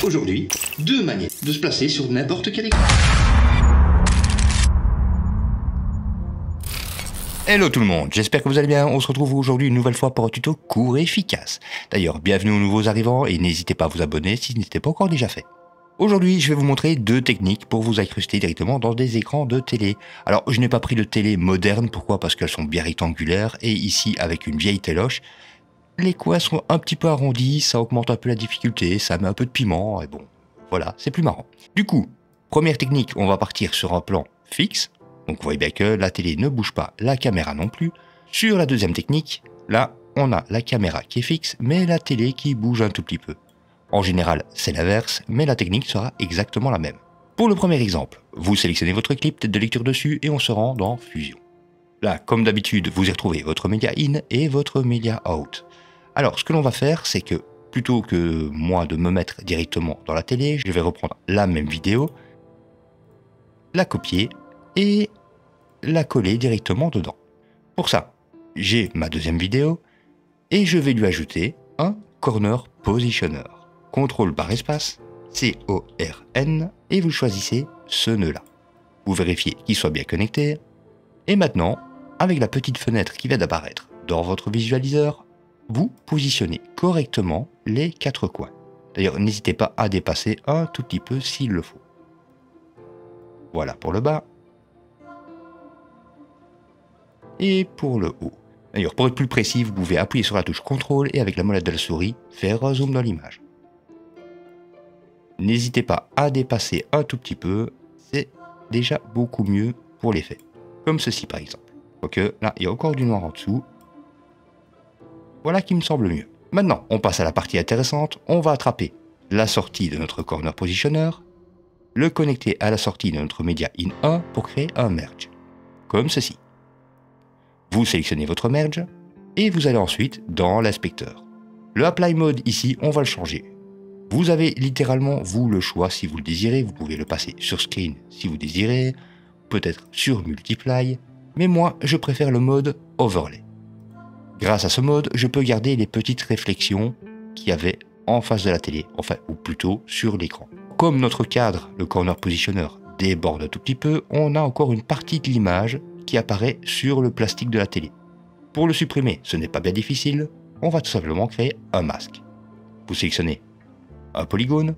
Aujourd'hui, deux manières de se placer sur n'importe quel écran. Hello tout le monde, j'espère que vous allez bien. On se retrouve aujourd'hui une nouvelle fois pour un tuto court et efficace. D'ailleurs, bienvenue aux nouveaux arrivants et n'hésitez pas à vous abonner si ce n'était pas encore déjà fait. Aujourd'hui, je vais vous montrer deux techniques pour vous incruster directement dans des écrans de télé. Alors, je n'ai pas pris de télé moderne, pourquoi? Parce qu'elles sont bien rectangulaires et ici, avec une vieille téloche, les coins sont un petit peu arrondis, ça augmente un peu la difficulté, ça met un peu de piment et bon, voilà, c'est plus marrant. Du coup, première technique, on va partir sur un plan fixe. Donc vous voyez bien que la télé ne bouge pas, la caméra non plus. Sur la deuxième technique, là, on a la caméra qui est fixe, mais la télé qui bouge un tout petit peu. En général, c'est l'inverse, mais la technique sera exactement la même. Pour le premier exemple, vous sélectionnez votre clip de lecture dessus et on se rend dans Fusion. Là, comme d'habitude, vous y retrouvez votre média in et votre média out. Alors, ce que l'on va faire, c'est que plutôt que moi de me mettre directement dans la télé, je vais reprendre la même vidéo, la copier et la coller directement dedans. Pour ça, j'ai ma deuxième vidéo et je vais lui ajouter un corner positioner. CTRL barre espace, CORN et vous choisissez ce nœud-là. Vous vérifiez qu'il soit bien connecté et maintenant, avec la petite fenêtre qui vient d'apparaître dans votre visualiseur, vous positionnez correctement les quatre coins. D'ailleurs, n'hésitez pas à dépasser un tout petit peu s'il le faut. Voilà pour le bas. Et pour le haut. D'ailleurs, pour être plus précis, vous pouvez appuyer sur la touche CTRL et avec la molette de la souris, faire un zoom dans l'image. N'hésitez pas à dépasser un tout petit peu, c'est déjà beaucoup mieux pour l'effet. Comme ceci par exemple. Quoique, là, il y a encore du noir en dessous. Voilà qui me semble mieux. Maintenant, on passe à la partie intéressante. On va attraper la sortie de notre corner positioner, le connecter à la sortie de notre média in 1 pour créer un merge. Comme ceci. Vous sélectionnez votre merge et vous allez ensuite dans l'inspecteur. Le Apply Mode ici, on va le changer. Vous avez littéralement, vous, le choix si vous le désirez. Vous pouvez le passer sur Screen si vous désirez, peut-être sur Multiply, mais moi, je préfère le mode Overlay. Grâce à ce mode, je peux garder les petites réflexions qu'il y avait en face de la télé, enfin, ou plutôt sur l'écran. Comme notre cadre, le Corner Positioner, déborde un tout petit peu, on a encore une partie de l'image qui apparaît sur le plastique de la télé. Pour le supprimer, ce n'est pas bien difficile, on va tout simplement créer un masque. Vous sélectionnez un polygone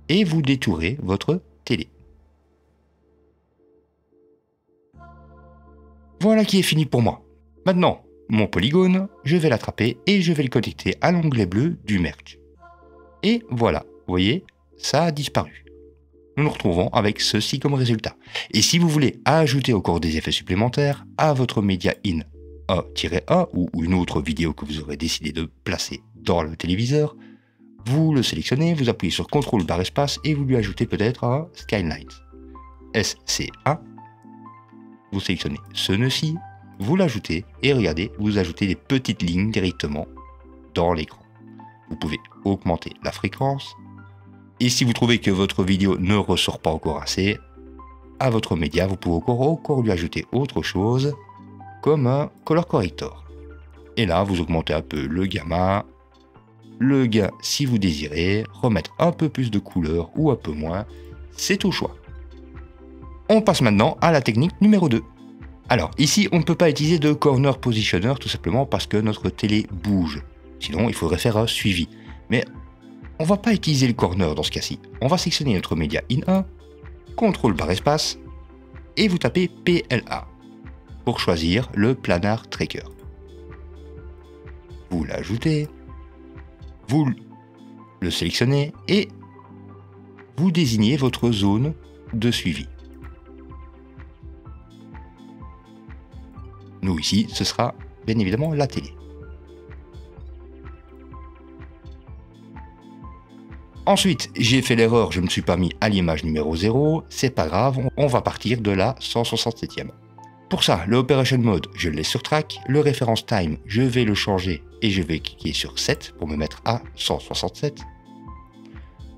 et vous détourez votre télé. Voilà qui est fini pour moi. Maintenant, mon polygone, je vais l'attraper et je vais le connecter à l'onglet bleu du merge. Et voilà, vous voyez, ça a disparu. Nous nous retrouvons avec ceci comme résultat. Et si vous voulez ajouter encore des effets supplémentaires à votre média in 1-1 ou une autre vidéo que vous aurez décidé de placer dans le téléviseur, vous le sélectionnez, vous appuyez sur CTRL barre espace et vous lui ajoutez peut-être un Skyline. SCA. Vous sélectionnez ce nœud-ci, vous l'ajoutez et regardez, vous ajoutez des petites lignes directement dans l'écran. Vous pouvez augmenter la fréquence. Et si vous trouvez que votre vidéo ne ressort pas encore assez, à votre média, vous pouvez encore lui ajouter autre chose, comme un color corrector. Et là, vous augmentez un peu le gamma, le gain si vous désirez, remettre un peu plus de couleur ou un peu moins, c'est au choix. On passe maintenant à la technique numéro 2. Alors, ici, on ne peut pas utiliser de corner positioner tout simplement parce que notre télé bouge. Sinon, il faudrait faire un suivi. Mais on ne va pas utiliser le corner dans ce cas-ci. On va sélectionner notre média in 1, CTRL barre espace, et vous tapez PLA pour choisir le planar tracker. Vous l'ajoutez, vous le sélectionnez et vous désignez votre zone de suivi. Nous ici, ce sera bien évidemment la télé. Ensuite, j'ai fait l'erreur, je ne me suis pas mis à l'image numéro 0, c'est pas grave, on va partir de la 167e. Pour ça, le Operation Mode, je le laisse sur Track, le Reference Time, je vais le changer et je vais cliquer sur 7 pour me mettre à 167.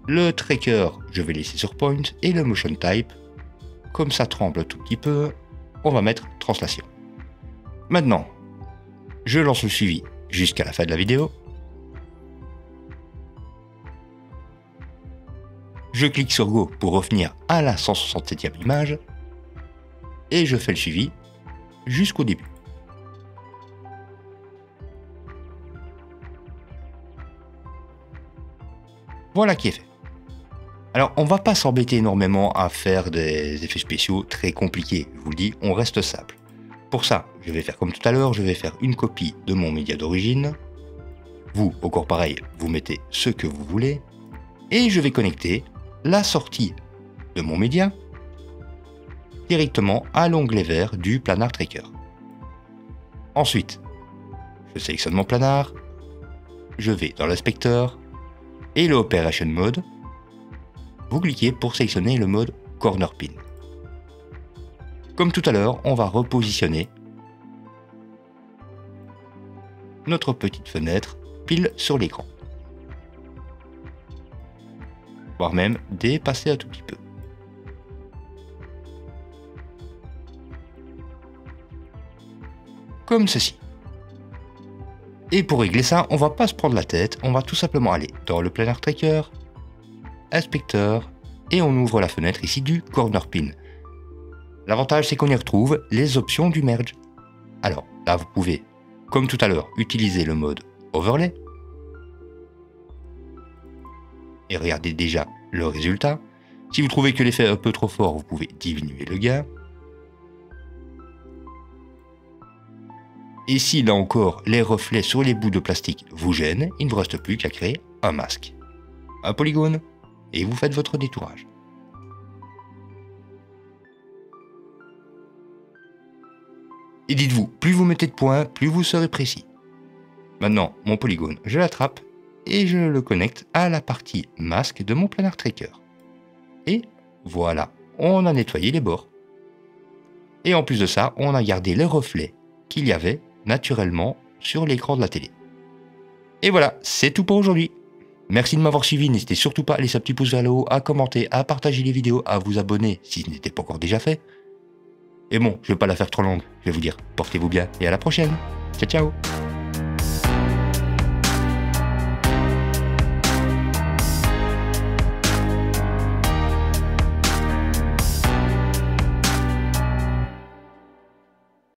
Le Tracker, je vais laisser sur Point et le Motion Type, comme ça tremble un tout petit peu, on va mettre Translation. Maintenant, je lance le suivi jusqu'à la fin de la vidéo. Je clique sur Go pour revenir à la 167e image et je fais le suivi jusqu'au début. Voilà qui est fait. Alors, on va pas s'embêter énormément à faire des effets spéciaux très compliqués. Je vous le dis, on reste simple. Pour ça, je vais faire comme tout à l'heure, je vais faire une copie de mon média d'origine. Vous, encore pareil, vous mettez ce que vous voulez. Et je vais connecter la sortie de mon média directement à l'onglet vert du Planar Tracker. Ensuite, je sélectionne mon planar, je vais dans l'inspecteur et le Operation Mode. Vous cliquez pour sélectionner le mode Corner Pin. Comme tout à l'heure, on va repositionner notre petite fenêtre pile sur l'écran. Voire même dépasser un tout petit peu. Comme ceci. Et pour régler ça, on va pas se prendre la tête, on va tout simplement aller dans le Planar Tracker, inspecteur, et on ouvre la fenêtre ici du Corner Pin. L'avantage, c'est qu'on y retrouve les options du merge. Alors là, vous pouvez, comme tout à l'heure, utiliser le mode Overlay. Et regardez déjà le résultat. Si vous trouvez que l'effet est un peu trop fort, vous pouvez diminuer le gain. Et si là encore, les reflets sur les bouts de plastique vous gênent, il ne vous reste plus qu'à créer un masque, un polygone, et vous faites votre détourage. Et dites-vous, plus vous mettez de points, plus vous serez précis. Maintenant, mon polygone, je l'attrape et je le connecte à la partie masque de mon Planar Tracker. Et voilà, on a nettoyé les bords. Et en plus de ça, on a gardé les reflets qu'il y avait naturellement sur l'écran de la télé. Et voilà, c'est tout pour aujourd'hui. Merci de m'avoir suivi, n'hésitez surtout pas à laisser un petit pouce vers le haut, à commenter, à partager les vidéos, à vous abonner si ce n'était pas encore déjà fait. Et bon, je vais pas la faire trop longue, je vais vous dire portez-vous bien et à la prochaine. Ciao ciao.